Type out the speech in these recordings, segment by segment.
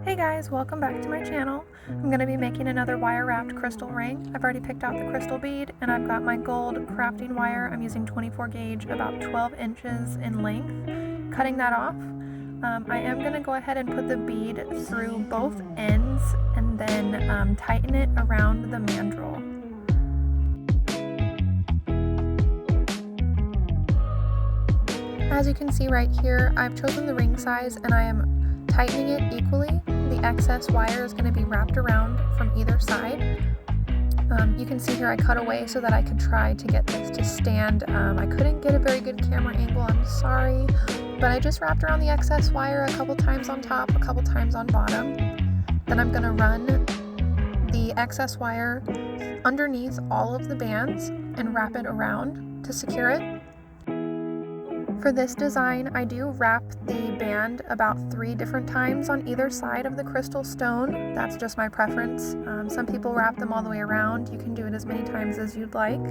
Hey guys, welcome back to my channel. I'm going to be making another wire wrapped crystal ring. I've already picked out the crystal bead and I've got my gold crafting wire. I'm using 24 gauge, about 12 inches in length. Cutting that off. I am going to go ahead and put the bead through both ends and then tighten it around the mandrel. As you can see right here, I've chosen the ring size and I am tightening it equally. The excess wire is going to be wrapped around from either side. You can see here I cut away so that I could try to get this to stand. I couldn't get a very good camera angle, I'm sorry, but I just wrapped around the excess wire a couple times on top, a couple times on bottom. Then I'm going to run the excess wire underneath all of the bands and wrap it around to secure it. For this design, I do wrap the band about 3 different times on either side of the crystal stone. That's just my preference. Some people wrap them all the way around. You can do it as many times as you'd like.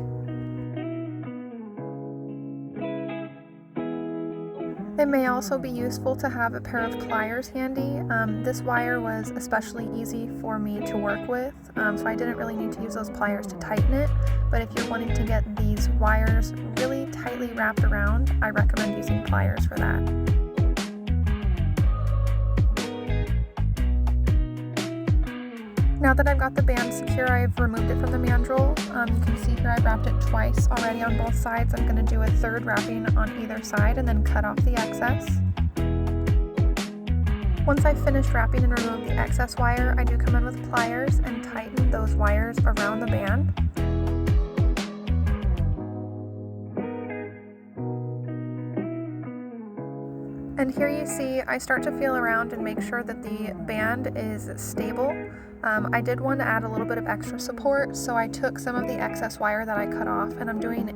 It may also be useful to have a pair of pliers handy. This wire was especially easy for me to work with, so I didn't really need to use those pliers to tighten it. But if you're wanting to get these wires really tightly wrapped around, I recommend using pliers for that. Now that I've got the band secure, I've removed it from the mandrel. You can see here I've wrapped it twice already on both sides. I'm going to do a third wrapping on either side and then cut off the excess. Once I've finished wrapping and removed the excess wire, I do come in with pliers and tighten those wires around the band. And here you see I start to feel around and make sure that the band is stable. I did want to add a little bit of extra support, so I took some of the excess wire that I cut off and I'm doing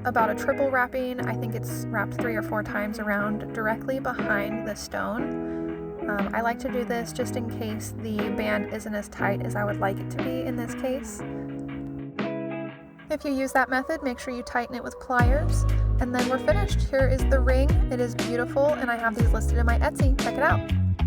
about a triple wrapping. I think it's wrapped 3 or 4 times around directly behind the stone. I like to do this just in case the band isn't as tight as I would like it to be in this case. If you use that method, make sure you tighten it with pliers. And then we're finished. Here is the ring. It is beautiful and I have these listed in my Etsy. Check it out.